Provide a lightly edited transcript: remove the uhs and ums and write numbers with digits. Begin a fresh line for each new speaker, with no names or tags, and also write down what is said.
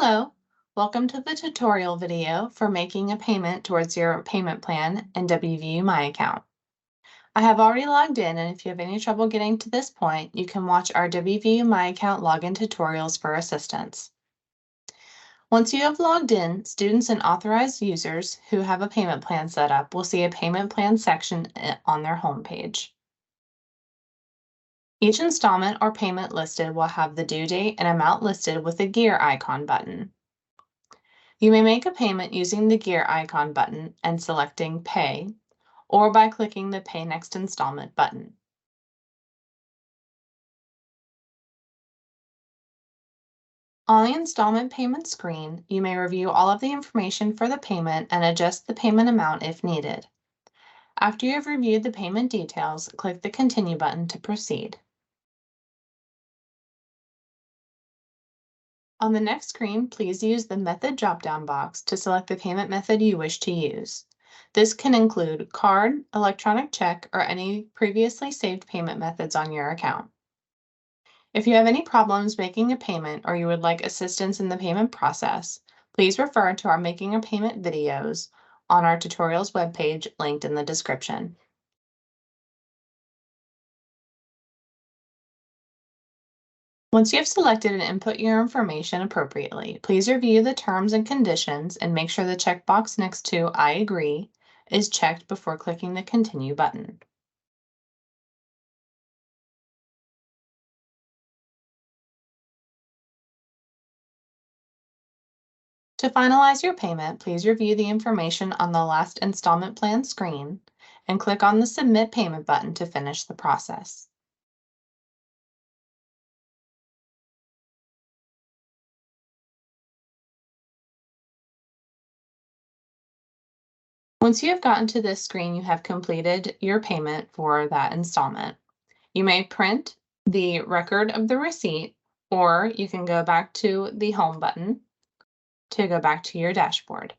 Hello, welcome to the tutorial video for making a payment towards your payment plan in WVU MyAccount. I have already logged in, and if you have any trouble getting to this point, you can watch our WVU MyAccount login tutorials for assistance. Once you have logged in, students and authorized users who have a payment plan set up will see a payment plan section on their homepage. Each installment or payment listed will have the due date and amount listed with a gear icon button. You may make a payment using the gear icon button and selecting Pay, or by clicking the Pay Next Installment button. On the installment payment screen, you may review all of the information for the payment and adjust the payment amount if needed. After you have reviewed the payment details, click the Continue button to proceed. On the next screen, please use the Method drop-down box to select the payment method you wish to use. This can include card, electronic check, or any previously saved payment methods on your account. If you have any problems making a payment or you would like assistance in the payment process, please refer to our Making a Payment videos on our tutorials webpage linked in the description. Once you have selected and input your information appropriately, please review the terms and conditions and make sure the checkbox next to I agree is checked before clicking the Continue button. To finalize your payment, please review the information on the last installment plan screen and click on the Submit Payment button to finish the process. Once you have gotten to this screen, you have completed your payment for that installment. You may print the record of the receipt, or you can go back to the Home button to go back to your dashboard.